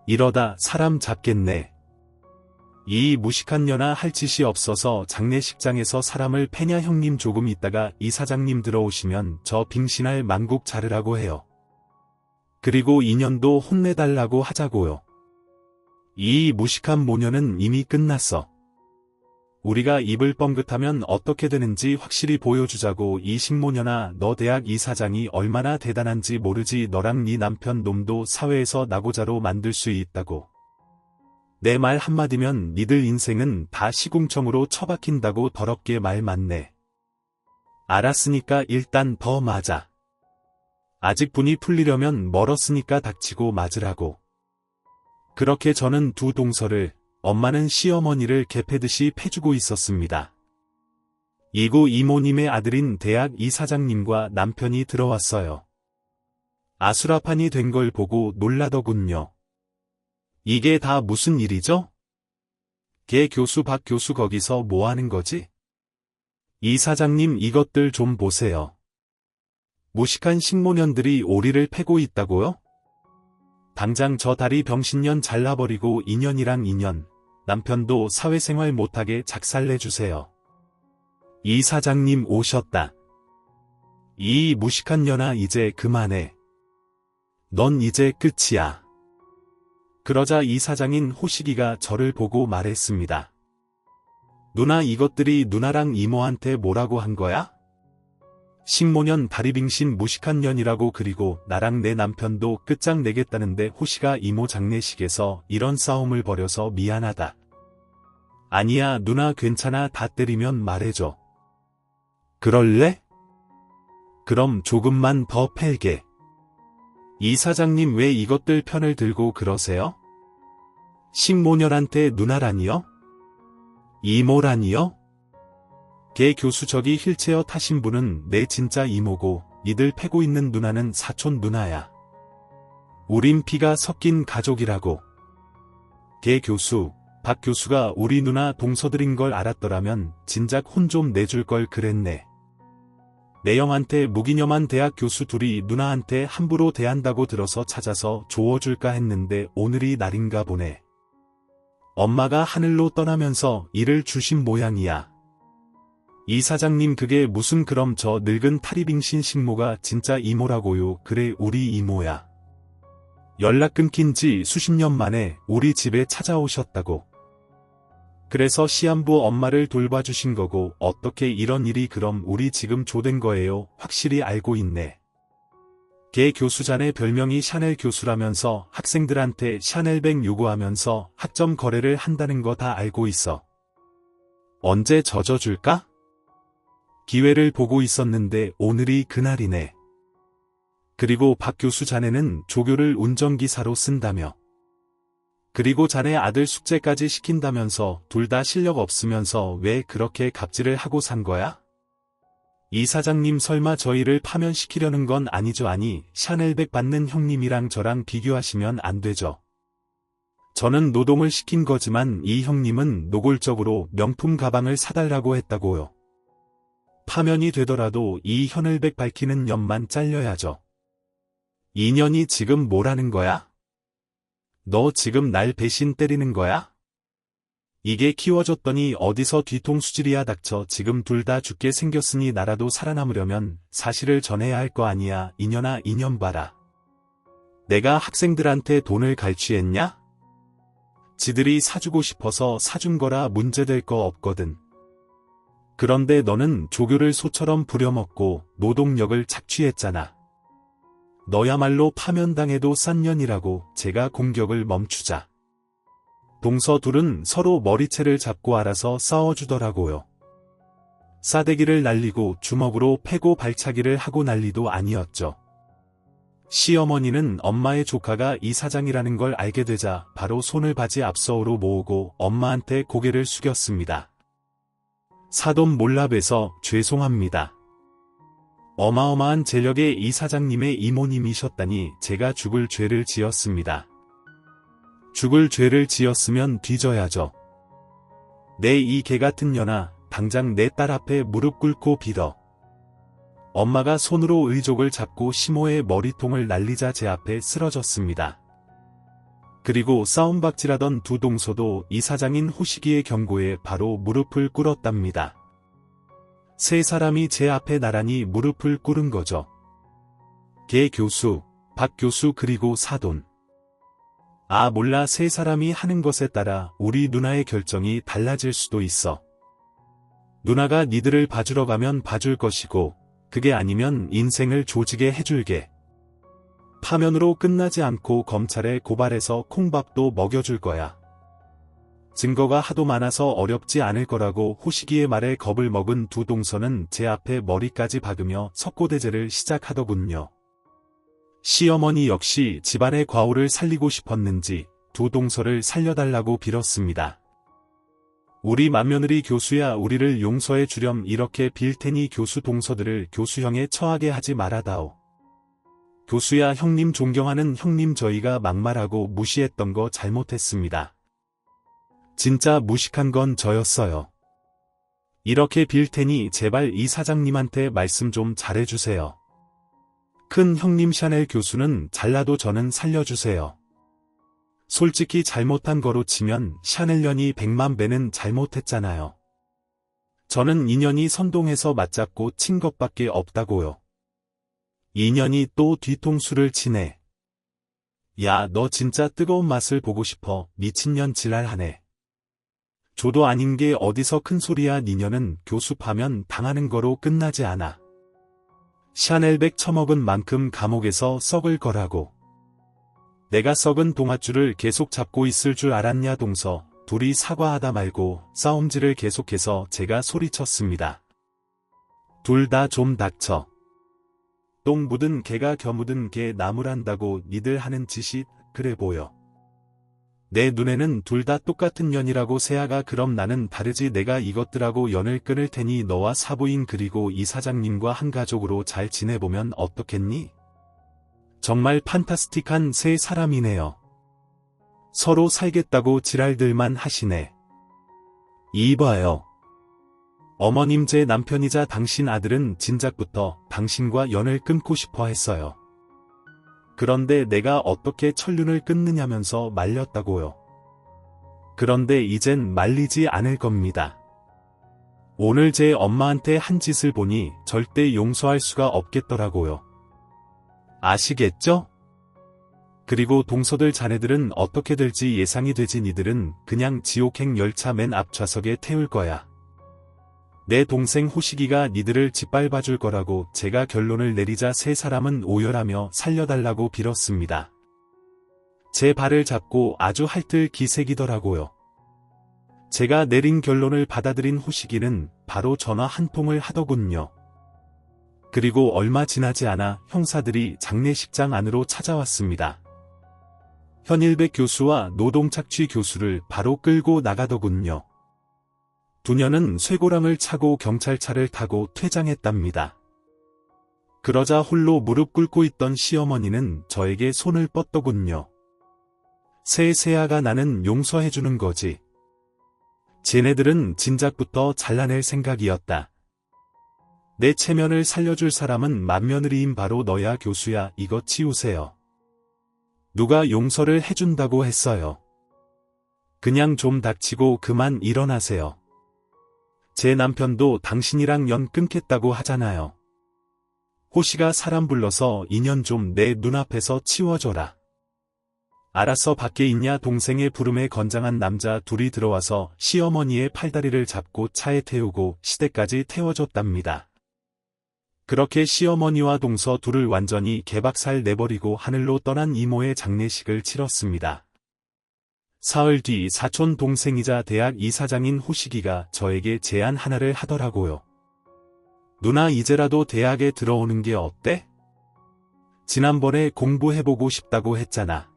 이러다 사람 잡겠네. 이 무식한 년아 할 짓이 없어서 장례식장에서 사람을 패냐? 형님 조금 있다가 이사장님 들어오시면 저 빙신할 만국 자르라고 해요. 그리고 인연도 혼내달라고 하자고요. 이 무식한 모녀는 이미 끝났어. 우리가 입을 뻥긋하면 어떻게 되는지 확실히 보여주자고. 이 식모녀나 너 대학 이사장이 얼마나 대단한지 모르지. 너랑 네 남편 놈도 사회에서 나고자로 만들 수 있다고. 내 말 한마디면 니들 인생은 다 시궁청으로 처박힌다고. 더럽게 말 많네. 알았으니까 일단 더 맞아. 아직 분이 풀리려면 멀었으니까 닥치고 맞으라고. 그렇게 저는 두 동서를, 엄마는 시어머니를 개패듯이 패주고 있었습니다. 이구 이모님의 아들인 대학 이사장님과 남편이 들어왔어요. 아수라판이 된 걸 보고 놀라더군요. 이게 다 무슨 일이죠? 개 교수 박 교수 거기서 뭐 하는 거지? 이사장님 이것들 좀 보세요. 무식한 식모년들이 오리를 패고 있다고요? 당장 저 다리 병신년 잘라버리고 인연이랑 인연, 남편도 사회생활 못하게 작살내주세요. 이사장님 오셨다. 이 무식한 년아 이제 그만해. 넌 이제 끝이야. 그러자 이사장인 호식이가 저를 보고 말했습니다. 누나 이것들이 누나랑 이모한테 뭐라고 한 거야? 식모년 다리빙신 무식한 년이라고 그리고 나랑 내 남편도 끝장내겠다는데 호시가 이모 장례식에서 이런 싸움을 벌여서 미안하다. 아니야 누나 괜찮아 다 때리면 말해줘. 그럴래? 그럼 조금만 더 팰게. 이사장님 왜 이것들 편을 들고 그러세요? 식모년한테 누나라니요? 이모라니요? 개 교수 저기 휠체어 타신 분은 내 진짜 이모고 니들 패고 있는 누나는 사촌 누나야. 우린 피가 섞인 가족이라고. 개 교수, 박 교수가 우리 누나 동서들인 걸 알았더라면 진작 혼 좀 내줄 걸 그랬네. 내 형한테 무기념한 대학 교수 둘이 누나한테 함부로 대한다고 들어서 찾아서 조어줄까 했는데 오늘이 날인가 보네. 엄마가 하늘로 떠나면서 일을 주신 모양이야. 이사장님 그게 무슨 그럼 저 늙은 타리빙신 식모가 진짜 이모라고요. 그래 우리 이모야. 연락 끊긴 지 수십 년 만에 우리 집에 찾아오셨다고. 그래서 시한부 엄마를 돌봐주신 거고 어떻게 이런 일이 그럼 우리 지금 조된 거예요. 확실히 알고 있네. 개 교수 자네 별명이 샤넬 교수라면서 학생들한테 샤넬백 요구하면서 학점 거래를 한다는 거 다 알고 있어. 언제 젖어줄까? 기회를 보고 있었는데 오늘이 그날이네. 그리고 박 교수 자네는 조교를 운전기사로 쓴다며. 그리고 자네 아들 숙제까지 시킨다면서 둘 다 실력 없으면서 왜 그렇게 갑질을 하고 산 거야? 이사장님 설마 저희를 파면시키려는 건 아니죠? 아니 샤넬백 받는 형님이랑 저랑 비교하시면 안 되죠. 저는 노동을 시킨 거지만 이 형님은 노골적으로 명품 가방을 사달라고 했다고요. 파면이 되더라도 이 현을백 밝히는 년만 잘려야죠. 2년이 지금 뭐라는 거야? 너 지금 날 배신 때리는 거야? 이게 키워줬더니 어디서 뒤통수질이야 닥쳐. 지금 둘 다 죽게 생겼으니 나라도 살아남으려면 사실을 전해야 할 거 아니야. 이년아 이년 봐라. 내가 학생들한테 돈을 갈취했냐? 지들이 사주고 싶어서 사준 거라 문제될 거 없거든. 그런데 너는 조교를 소처럼 부려먹고 노동력을 착취했잖아. 너야말로 파면당해도 싼 년이라고. 제가 공격을 멈추자. 동서 둘은 서로 머리채를 잡고 알아서 싸워주더라고요. 싸대기를 날리고 주먹으로 패고 발차기를 하고 난리도 아니었죠. 시어머니는 엄마의 조카가 이사장이라는 걸 알게 되자 바로 손을 바지 앞서로 모으고 엄마한테 고개를 숙였습니다. 사돈 몰라봬서 죄송합니다. 어마어마한 재력의 이사장님의 이모님이셨다니 제가 죽을 죄를 지었습니다. 죽을 죄를 지었으면 뒤져야죠. 내 이 개같은 년아, 당장 내 딸 앞에 무릎 꿇고 빌어. 엄마가 손으로 의족을 잡고 시모의 머리통을 날리자 제 앞에 쓰러졌습니다. 그리고 싸움박질하던 두 동서도 이사장인 호식이의 경고에 바로 무릎을 꿇었답니다. 세 사람이 제 앞에 나란히 무릎을 꿇은 거죠. 개 교수, 박 교수 그리고 사돈. 아 몰라 세 사람이 하는 것에 따라 우리 누나의 결정이 달라질 수도 있어. 누나가 니들을 봐주러 가면 봐줄 것이고 그게 아니면 인생을 조지게 해줄게. 파면으로 끝나지 않고 검찰에 고발해서 콩밥도 먹여줄 거야. 증거가 하도 많아서 어렵지 않을 거라고 호식이의 말에 겁을 먹은 두 동서는 제 앞에 머리까지 박으며 석고대죄를 시작하더군요. 시어머니 역시 집안의 과오를 살리고 싶었는지 두 동서를 살려달라고 빌었습니다. 우리 맏며느리 교수야 우리를 용서해 주렴 이렇게 빌 테니 교수 동서들을 교수형에 처하게 하지 말아다오. 교수야 형님 존경하는 형님 저희가 막말하고 무시했던 거 잘못했습니다. 진짜 무식한 건 저였어요. 이렇게 빌 테니 제발 이 사장님한테 말씀 좀 잘해주세요. 큰 형님 샤넬 교수는 잘라도 저는 살려주세요. 솔직히 잘못한 거로 치면 샤넬년이 100만 배는 잘못했잖아요. 저는 인연이 선동해서 맞잡고 친 것밖에 없다고요. 인연이 또 뒤통수를 치네. 야, 너 진짜 뜨거운 맛을 보고 싶어. 미친년 지랄하네. 조도 아닌 게 어디서 큰 소리야. 니년은 교수파면 당하는 거로 끝나지 않아. 샤넬백 처먹은 만큼 감옥에서 썩을 거라고. 내가 썩은 동아줄을 계속 잡고 있을 줄 알았냐 동서. 둘이 사과하다 말고 싸움질을 계속해서 제가 소리쳤습니다. 둘 다 좀 닥쳐. 똥 묻은 개가 겨 묻은 개 나무란다고 니들 하는 짓이 그래 보여. 내 눈에는 둘 다 똑같은 년이라고 세아가 그럼 나는 다르지 내가 이것들하고 연을 끊을 테니 너와 사부인 그리고 이 사장님과 한 가족으로 잘 지내보면 어떻겠니? 정말 판타스틱한 세 사람이네요. 서로 살겠다고 지랄들만 하시네. 이봐요. 어머님 제 남편이자 당신 아들은 진작부터 당신과 연을 끊고 싶어 했어요. 그런데 내가 어떻게 천륜을 끊느냐면서 말렸다고요. 그런데 이젠 말리지 않을 겁니다. 오늘 제 엄마한테 한 짓을 보니 절대 용서할 수가 없겠더라고요. 아시겠죠? 그리고 동서들 자네들은 어떻게 될지 예상이 되지 니들은 그냥 지옥행 열차 맨 앞 좌석에 태울 거야. 내 동생 호식이가 니들을 짓밟아줄 거라고 제가 결론을 내리자 세 사람은 오열하며 살려달라고 빌었습니다. 제 발을 잡고 아주 할뜰 기색이더라고요. 제가 내린 결론을 받아들인 호식이는 바로 전화 한 통을 하더군요. 그리고 얼마 지나지 않아 형사들이 장례식장 안으로 찾아왔습니다. 현일백 교수와 노동착취 교수를 바로 끌고 나가더군요. 두녀는 쇠고랑을 차고 경찰차를 타고 퇴장했답니다. 그러자 홀로 무릎 꿇고 있던 시어머니는 저에게 손을 뻗더군요. 세아가 나는 용서해주는 거지. 쟤네들은 진작부터 잘라낼 생각이었다. 내 체면을 살려줄 사람은 맏며느리인 바로 너야 교수야. 이거 치우세요. 누가 용서를 해준다고 했어요. 그냥 좀 닥치고 그만 일어나세요. 제 남편도 당신이랑 연 끊겠다고 하잖아요. 호시가 사람 불러서 인연 좀 내 눈앞에서 치워줘라. 알아서 밖에 있냐. 동생의 부름에 건장한 남자 둘이 들어와서 시어머니의 팔다리를 잡고 차에 태우고 시댁까지 태워줬답니다. 그렇게 시어머니와 동서 둘을 완전히 개박살 내버리고 하늘로 떠난 이모의 장례식을 치렀습니다. 사흘 뒤 사촌 동생이자 대학 이사장인 호식이가 저에게 제안 하나를 하더라고요. 누나 이제라도 대학에 들어오는 게 어때? 지난번에 공부해보고 싶다고 했잖아.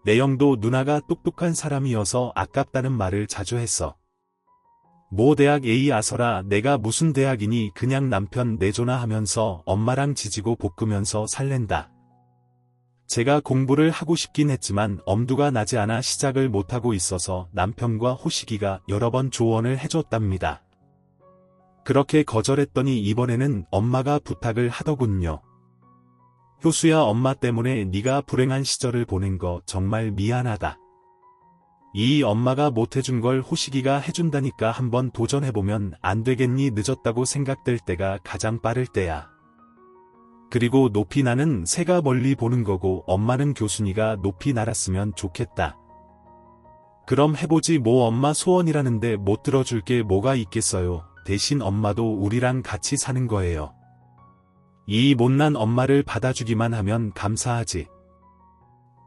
내영도 누나가 똑똑한 사람이어서 아깝다는 말을 자주 했어. 모 대학 A 아서라. 내가 무슨 대학이니 그냥 남편 내조나 하면서 엄마랑 지지고 볶으면서 살랜다. 제가 공부를 하고 싶긴 했지만 엄두가 나지 않아 시작을 못하고 있어서 남편과 호식이가 여러 번 조언을 해줬답니다. 그렇게 거절했더니 이번에는 엄마가 부탁을 하더군요. 효수야 엄마 때문에 네가 불행한 시절을 보낸 거 정말 미안하다. 이 엄마가 못해준 걸 호식이가 해준다니까 한번 도전해보면 안 되겠니? 늦었다고 생각될 때가 가장 빠를 때야. 그리고 높이 나는 새가 멀리 보는 거고 엄마는 교순이가 높이 날았으면 좋겠다. 그럼 해보지 뭐. 엄마 소원이라는데 못 들어줄 게 뭐가 있겠어요. 대신 엄마도 우리랑 같이 사는 거예요. 이 못난 엄마를 받아주기만 하면 감사하지.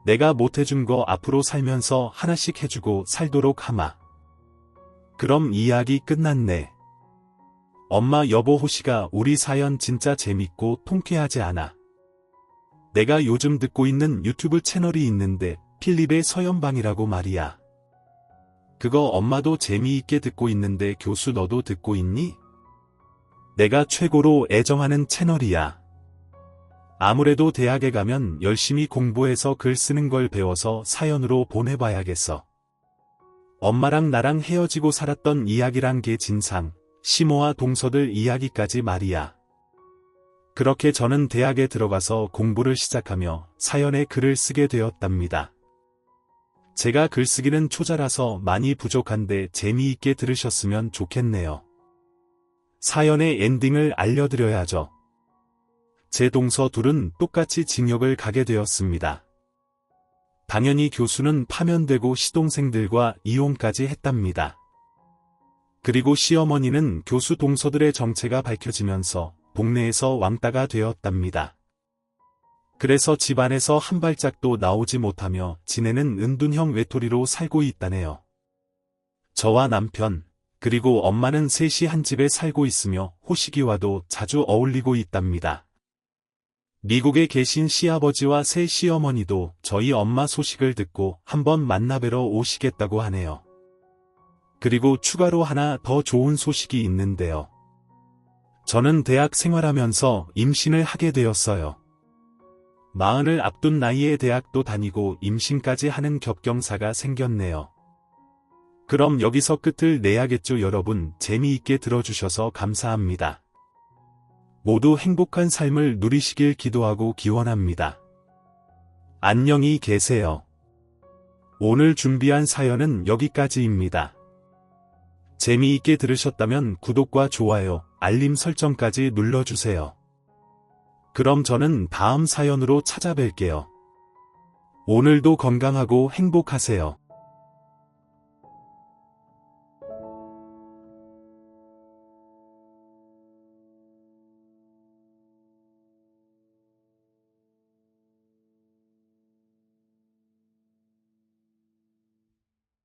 내가 못해준 거 앞으로 살면서 하나씩 해주고 살도록 하마. 그럼 이야기 끝났네. 엄마 여보 호시가 우리 사연 진짜 재밌고 통쾌하지 않아? 내가 요즘 듣고 있는 유튜브 채널이 있는데 필립의 서연방이라고 말이야. 그거 엄마도 재미있게 듣고 있는데 교수 너도 듣고 있니? 내가 최고로 애정하는 채널이야. 아무래도 대학에 가면 열심히 공부해서 글 쓰는 걸 배워서 사연으로 보내봐야겠어. 엄마랑 나랑 헤어지고 살았던 이야기란 게 진상, 시모와 동서들 이야기까지 말이야. 그렇게 저는 대학에 들어가서 공부를 시작하며 사연에 글을 쓰게 되었답니다. 제가 글쓰기는 초자라서 많이 부족한데 재미있게 들으셨으면 좋겠네요. 사연의 엔딩을 알려드려야죠. 제 동서 둘은 똑같이 징역을 가게 되었습니다. 당연히 교수는 파면되고 시동생들과 이혼까지 했답니다. 그리고 시어머니는 교수 동서들의 정체가 밝혀지면서 동네에서 왕따가 되었답니다. 그래서 집안에서 한 발짝도 나오지 못하며 지내는 은둔형 외톨이로 살고 있다네요. 저와 남편, 그리고 엄마는 셋이 한 집에 살고 있으며 호식이와도 자주 어울리고 있답니다. 미국에 계신 시아버지와 새 시어머니도 저희 엄마 소식을 듣고 한번 만나뵈러 오시겠다고 하네요. 그리고 추가로 하나 더 좋은 소식이 있는데요. 저는 대학 생활하면서 임신을 하게 되었어요. 40을 앞둔 나이에 대학도 다니고 임신까지 하는 겹경사가 생겼네요. 그럼 여기서 끝을 내야겠죠. 여러분, 재미있게 들어주셔서 감사합니다. 모두 행복한 삶을 누리시길 기도하고 기원합니다. 안녕히 계세요. 오늘 준비한 사연은 여기까지입니다. 재미있게 들으셨다면 구독과 좋아요, 알림 설정까지 눌러주세요. 그럼 저는 다음 사연으로 찾아뵐게요. 오늘도 건강하고 행복하세요.